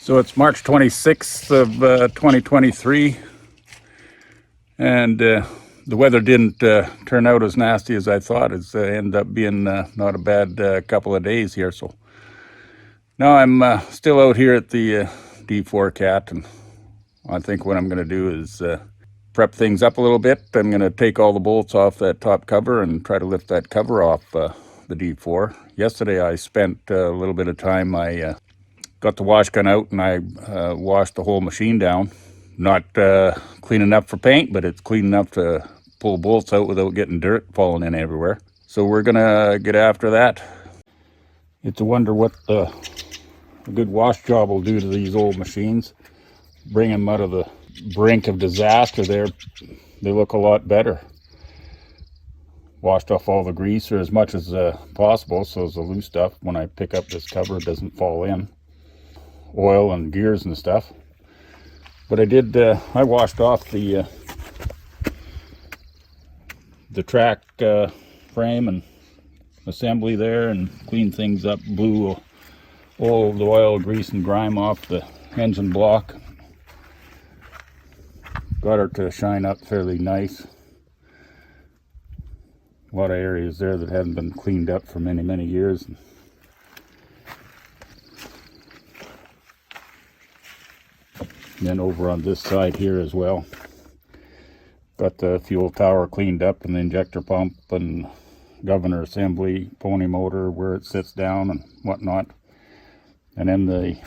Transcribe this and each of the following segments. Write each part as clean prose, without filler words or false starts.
So it's March 26th of 2023, and the weather didn't turn out as nasty as I thought. It's ended up being not a bad couple of days here. So now I'm still out here at the D4 Cat, and I think what I'm going to do is prep things up a little bit. I'm going to take all the bolts off that top cover and try to lift that cover off the D4. Yesterday I spent a little bit of time. I got the wash gun out and I washed the whole machine down. Not clean enough for paint, but it's clean enough to pull bolts out without getting dirt falling in everywhere. So we're gonna get after that. It's a wonder what a good wash job will do to these old machines. Bring them out of the brink of disaster there. They look a lot better. Washed off all the grease, or as much as possible, so the loose stuff, when I pick up this cover, it doesn't fall in. Oil and gears and stuff. But I did, I washed off the track frame and assembly there and cleaned things up, blew all the oil, grease and grime off the engine block. Got her to shine up fairly nice. A lot of areas there that hadn't been cleaned up for many, many years. And then over on this side here as well, got the fuel tower cleaned up and the injector pump and governor assembly, pony motor, where it sits down and whatnot. And then the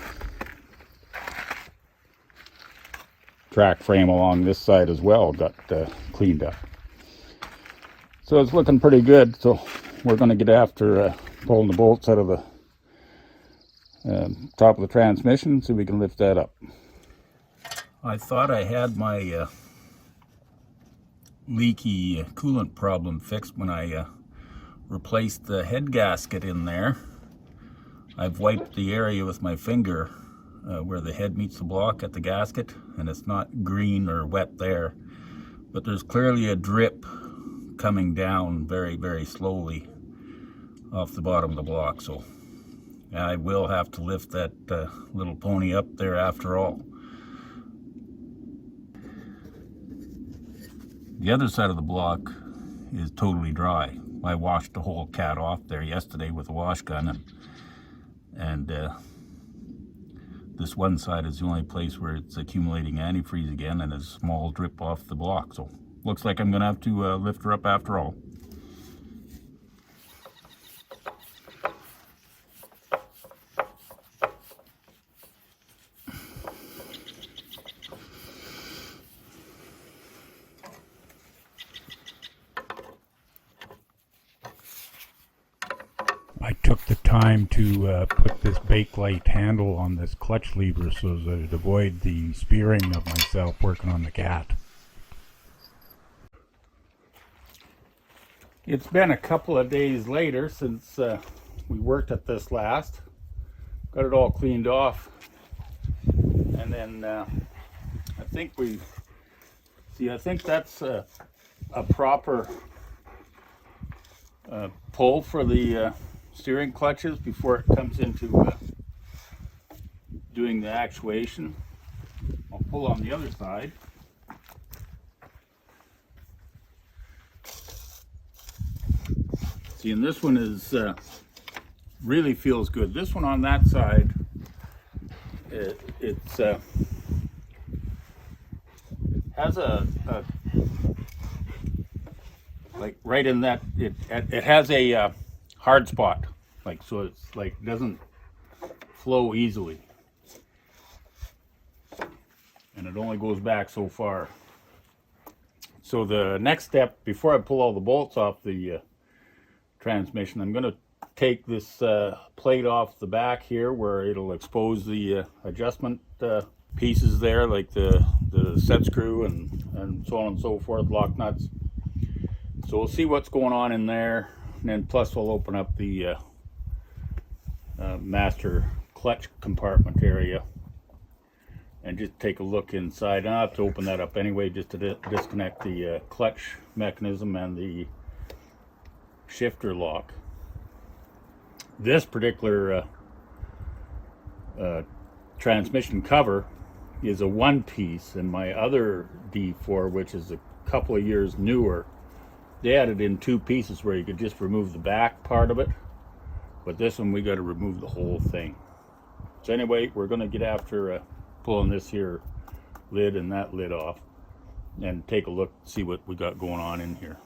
track frame along this side as well got cleaned up. So it's looking pretty good. So we're going to get after pulling the bolts out of the top of the transmission so we can lift that up. I thought I had my leaky coolant problem fixed when I replaced the head gasket in there. I've wiped the area with my finger where the head meets the block at the gasket, and it's not green or wet there, but there's clearly a drip coming down very, very slowly off the bottom of the block. So I will have to lift that little pony up there after all. The other side of the block is totally dry. I washed the whole cat off there yesterday with a wash gun, and this one side is the only place where it's accumulating antifreeze again, and a small drip off the block. So looks like I'm gonna have to lift her up after all. I took the time to put this Bakelite handle on this clutch lever so that it avoid the spearing of myself working on the cat. It's been a couple of days later since we worked at this last. Got it all cleaned off, and then I think I think that's a proper pull for the steering clutches before it comes into doing the actuation. I'll pull on the other side. See, and this one is really feels good. This one on that side, it's has a like right in that it has a hard spot, like, so it's like doesn't flow easily, and it only goes back so far. So the next step, before I pull all the bolts off the transmission, I'm going to take this plate off the back here where it'll expose the adjustment pieces there, like the set screw and so on and so forth, lock nuts. So we'll see what's going on in there, and then plus we'll open up the master clutch compartment area and just take a look inside. I'll have to open that up anyway just to disconnect the clutch mechanism and the shifter lock. This particular transmission cover is a one piece, and my other D4, which is a couple of years newer, they had it in two pieces where you could just remove the back part of it, but this one we got to remove the whole thing. So anyway, we're going to get after pulling this here lid and that lid off and take a look, see what we got going on in here.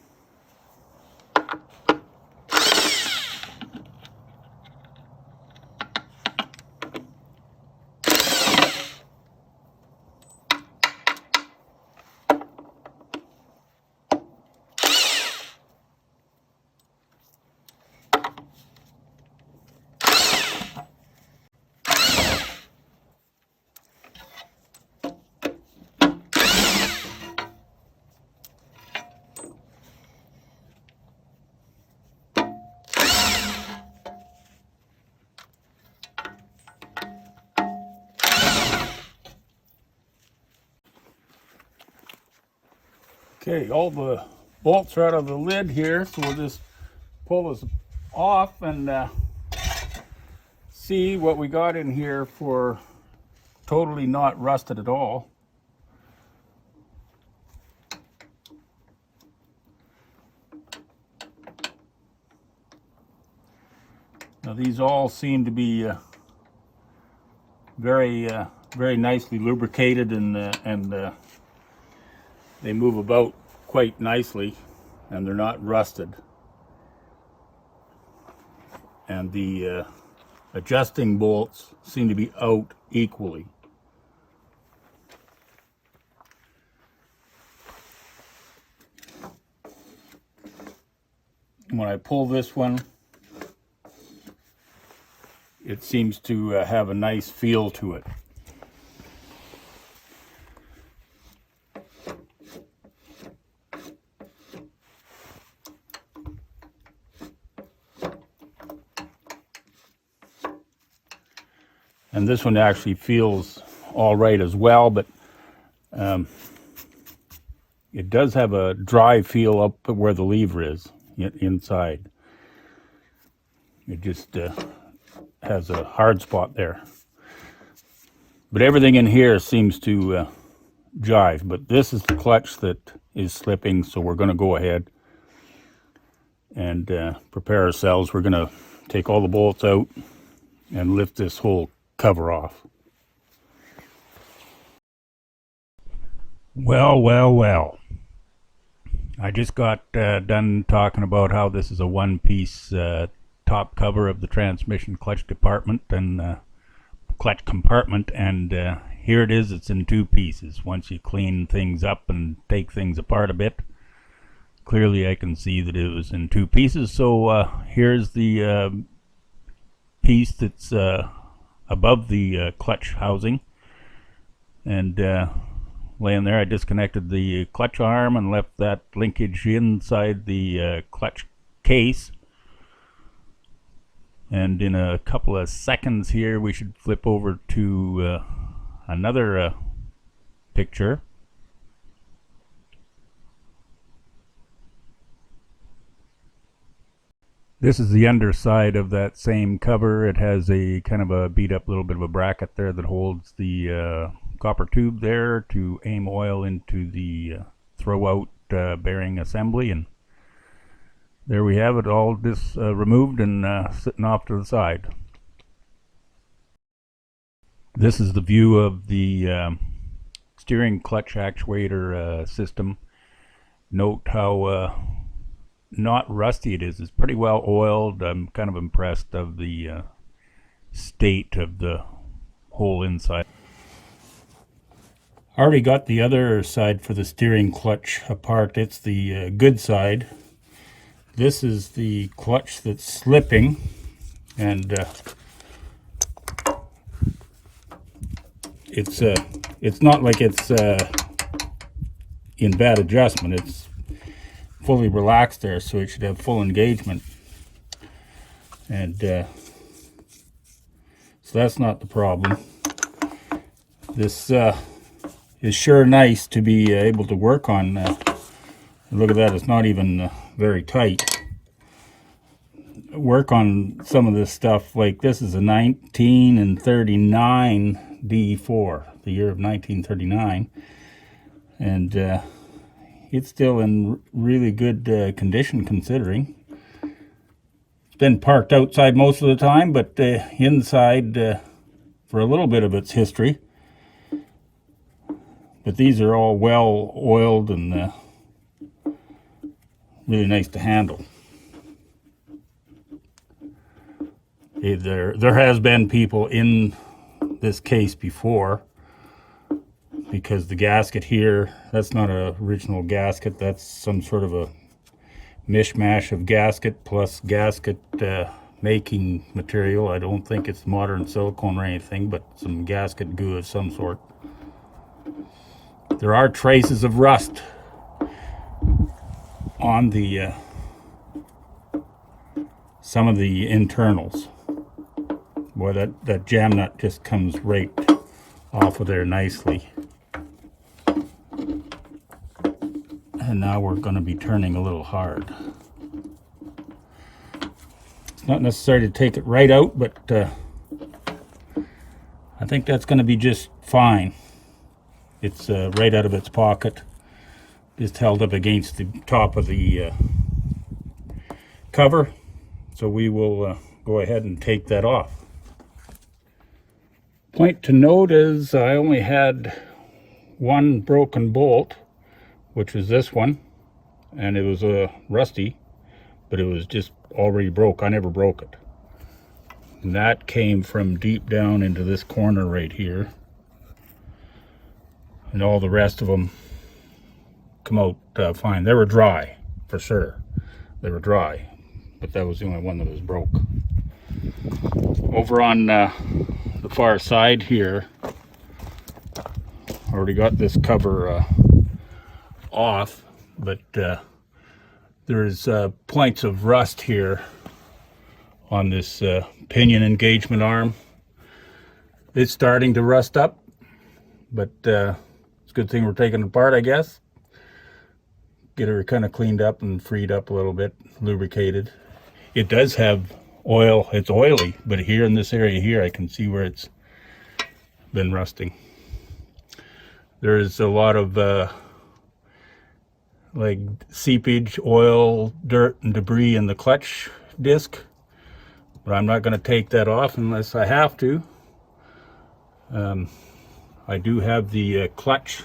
Okay, all the bolts are out of the lid here, so we'll just pull this off and see what we got in here for totally not rusted at all. Now these all seem to be very nicely lubricated, and they move about quite nicely, and they're not rusted. And the adjusting bolts seem to be out equally. When I pull this one, it seems to have a nice feel to it. And this one actually feels all right as well, but it does have a dry feel up where the lever is inside. It just has a hard spot there. But everything in here seems to jive. But this is the clutch that is slipping, so we're going to go ahead and prepare ourselves. We're going to take all the bolts out and lift this whole cover off. Well. I just got done talking about how this is a one-piece top cover of the transmission clutch department and clutch compartment, and here it is. It's in two pieces. Once you clean things up and take things apart a bit, clearly I can see that it was in two pieces. So here's the piece that's above the clutch housing, and laying there, I disconnected the clutch arm and left that linkage inside the clutch case. And in a couple of seconds here, we should flip over to another picture. This is the underside of that same cover. It has a kind of a beat up little bit of a bracket there that holds the copper tube there to aim oil into the throw out bearing assembly, and there we have it, all this removed and sitting off to the side. This is the view of the steering clutch actuator system. Note how not rusty it is. It's pretty well oiled. I'm kind of impressed of the state of the whole inside. I already got the other side for the steering clutch apart. It's the good side. This is the clutch that's slipping, and it's not like it's in bad adjustment. It's fully relaxed there, so it should have full engagement, and so that's not the problem. This is sure nice to be able to work on. Look at that, it's not even very tight. Work on some of this stuff, like this is a 19 and 39 D4, the year of 1939, and it's still in really good condition considering. It's been parked outside most of the time, but inside for a little bit of its history. But these are all well oiled and really nice to handle. There has been people in this case before, because the gasket here, that's not an original gasket, that's some sort of a mishmash of gasket plus gasket making material. I don't think it's modern silicone or anything, but some gasket goo of some sort. There are traces of rust on the some of the internals. Boy, that jam nut just comes right off of there nicely. And now we're going to be turning a little hard. It's not necessary to take it right out, but I think that's going to be just fine. It's right out of its pocket, just held up against the top of the cover. So we will go ahead and take that off. Point to note is I only had one broken bolt, which was this one, and it was rusty, but it was just already broke. I never broke it. And that came from deep down into this corner right here. And all the rest of them come out fine. They were dry, for sure. They were dry, but that was the only one that was broke. Over on the far side here, I already got this cover off, but there's points of rust here on this pinion engagement arm. It's starting to rust up, but it's a good thing we're taking it apart, I guess. Get her kind of cleaned up and freed up a little bit, lubricated. It does have oil. It's oily, but here in this area here, I can see where it's been rusting. There's a lot of like seepage, oil, dirt, and debris in the clutch disc, but I'm not going to take that off unless I have to. I do have the clutch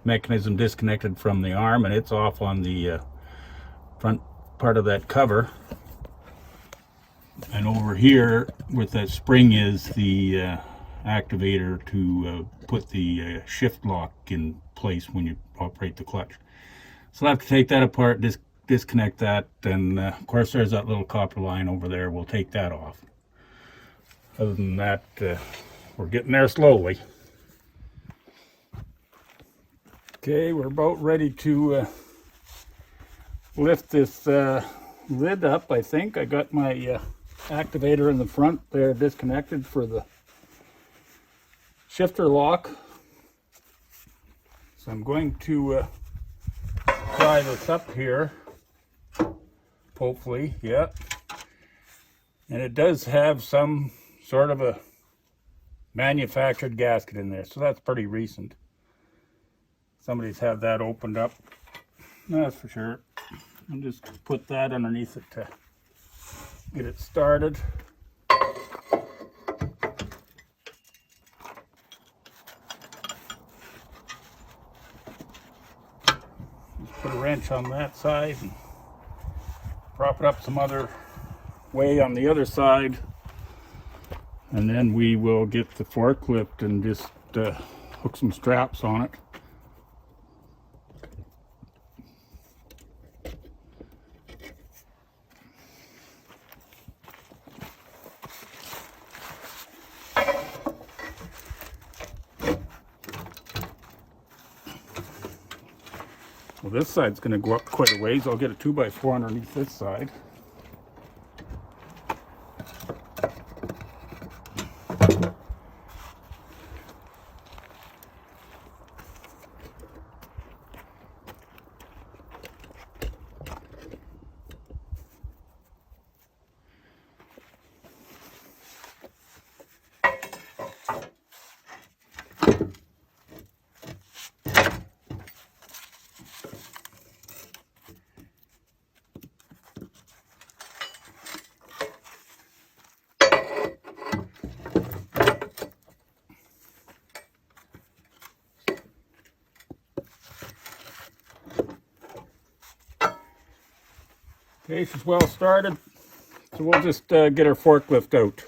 mechanism disconnected from the arm, and it's off on the front part of that cover. And over here with that spring is the activator to put the shift lock in place when you operate the clutch. So I'll have to take that apart, disconnect that, and of course there's that little copper line over there. We'll take that off. Other than that, we're getting there slowly. Okay, we're about ready to lift this lid up, I think. I got my activator in the front there disconnected for the shifter lock. So I'm going to pry this up here, hopefully, yeah. And it does have some sort of a manufactured gasket in there, so that's pretty recent. Somebody's had that opened up, that's for sure. I'll just put that underneath it to get it started. Just put a wrench on that side and prop it up some other way on the other side, and then we will get the forklift and just hook some straps on it. Well, this side's going to go up quite a ways. I'll get a 2x4 underneath this side. Okay, she's well started, so we'll just get our forklift out.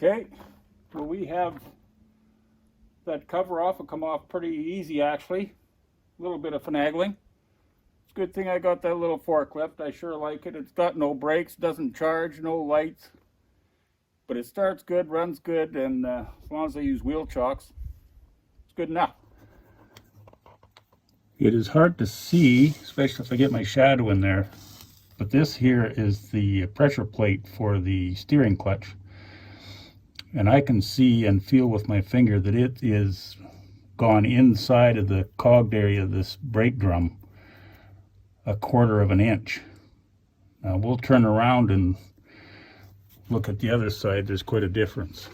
Okay, well we have that cover off. It'll come off pretty easy actually. A little bit of finagling. It's a good thing I got that little forklift. I sure like it. It's got no brakes, doesn't charge, no lights. But it starts good, runs good, and as long as I use wheel chocks, it's good enough. It is hard to see, especially if I get my shadow in there, but this here is the pressure plate for the steering clutch. And I can see and feel with my finger that it is gone inside of the cogged area of this brake drum a quarter of an inch. Now we'll turn around and look at the other side. There's quite a difference.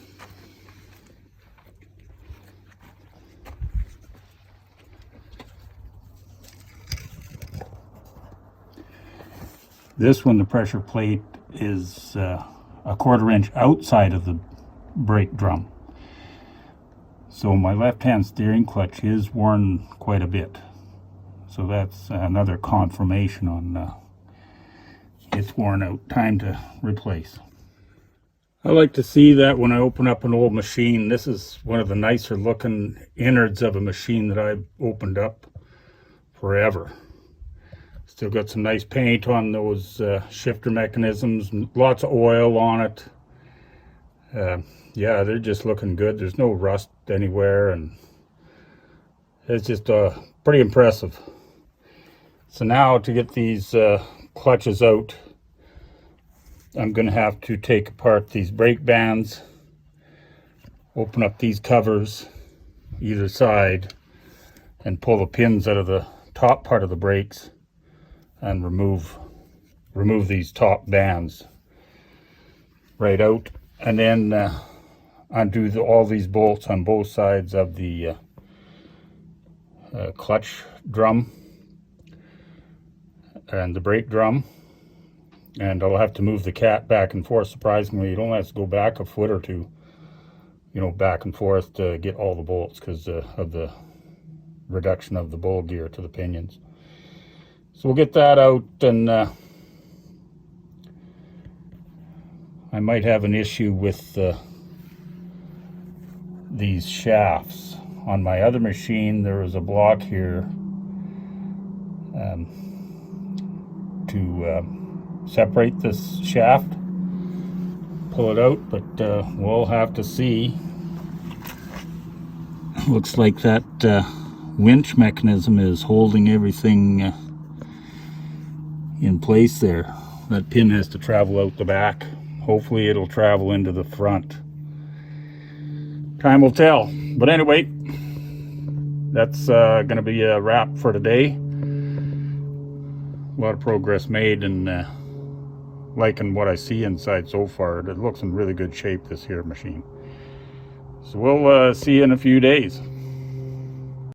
This one, the pressure plate is a 1/4 inch outside of the brake drum. So my left-hand steering clutch is worn quite a bit. So that's another confirmation on it's worn out. Time to replace. I like to see that when I open up an old machine. This is one of the nicer looking innards of a machine that I've opened up forever. Still got some nice paint on those shifter mechanisms, lots of oil on it. Yeah, they're just looking good. There's no rust anywhere, and it's just pretty impressive. So now to get these clutches out, I'm going to have to take apart these brake bands, open up these covers either side, and pull the pins out of the top part of the brakes and remove these top bands right out, and then undo all these bolts on both sides of the clutch drum and the brake drum. And I'll have to move the cat back and forth. Surprisingly, it only has to go back a foot or two, you know, back and forth to get all the bolts because of the reduction of the bowl gear to the pinions. So we'll get that out, and I might have an issue with these shafts. On my other machine, there was a block here to separate this shaft, pull it out, but we'll have to see. Looks like that winch mechanism is holding everything in place there. That pin has to travel out the back. Hopefully it'll travel into the front. Time will tell. But anyway, that's going to be a wrap for today. A lot of progress made, and liking what I see inside so far. It looks in really good shape, this here machine. So we'll see you in a few days.